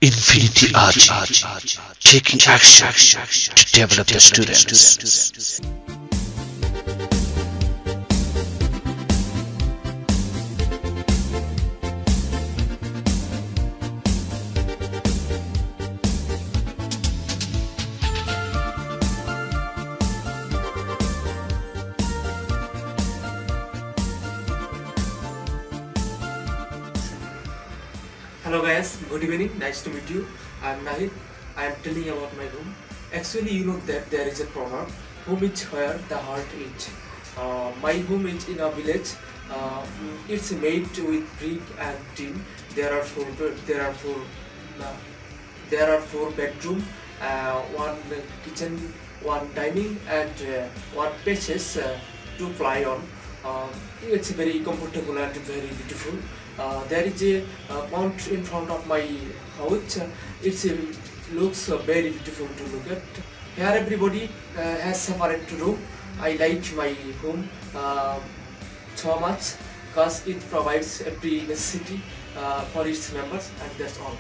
Infinity Ahzee, taking action to develop the students. Hello guys, good evening, nice to meet you. I am Nahid. I am telling about my home. Actually, you know that there is a proverb, home is where the heart is. My home is in a village. It's made with brick and tin. There are four bedroom, one kitchen, one dining, and one passage to fly on. It's very comfortable and very beautiful. There is a pond in front of my house. It looks very beautiful to look at. Here everybody has separate room. I like my home so much because it provides every necessity for its members, and that's all.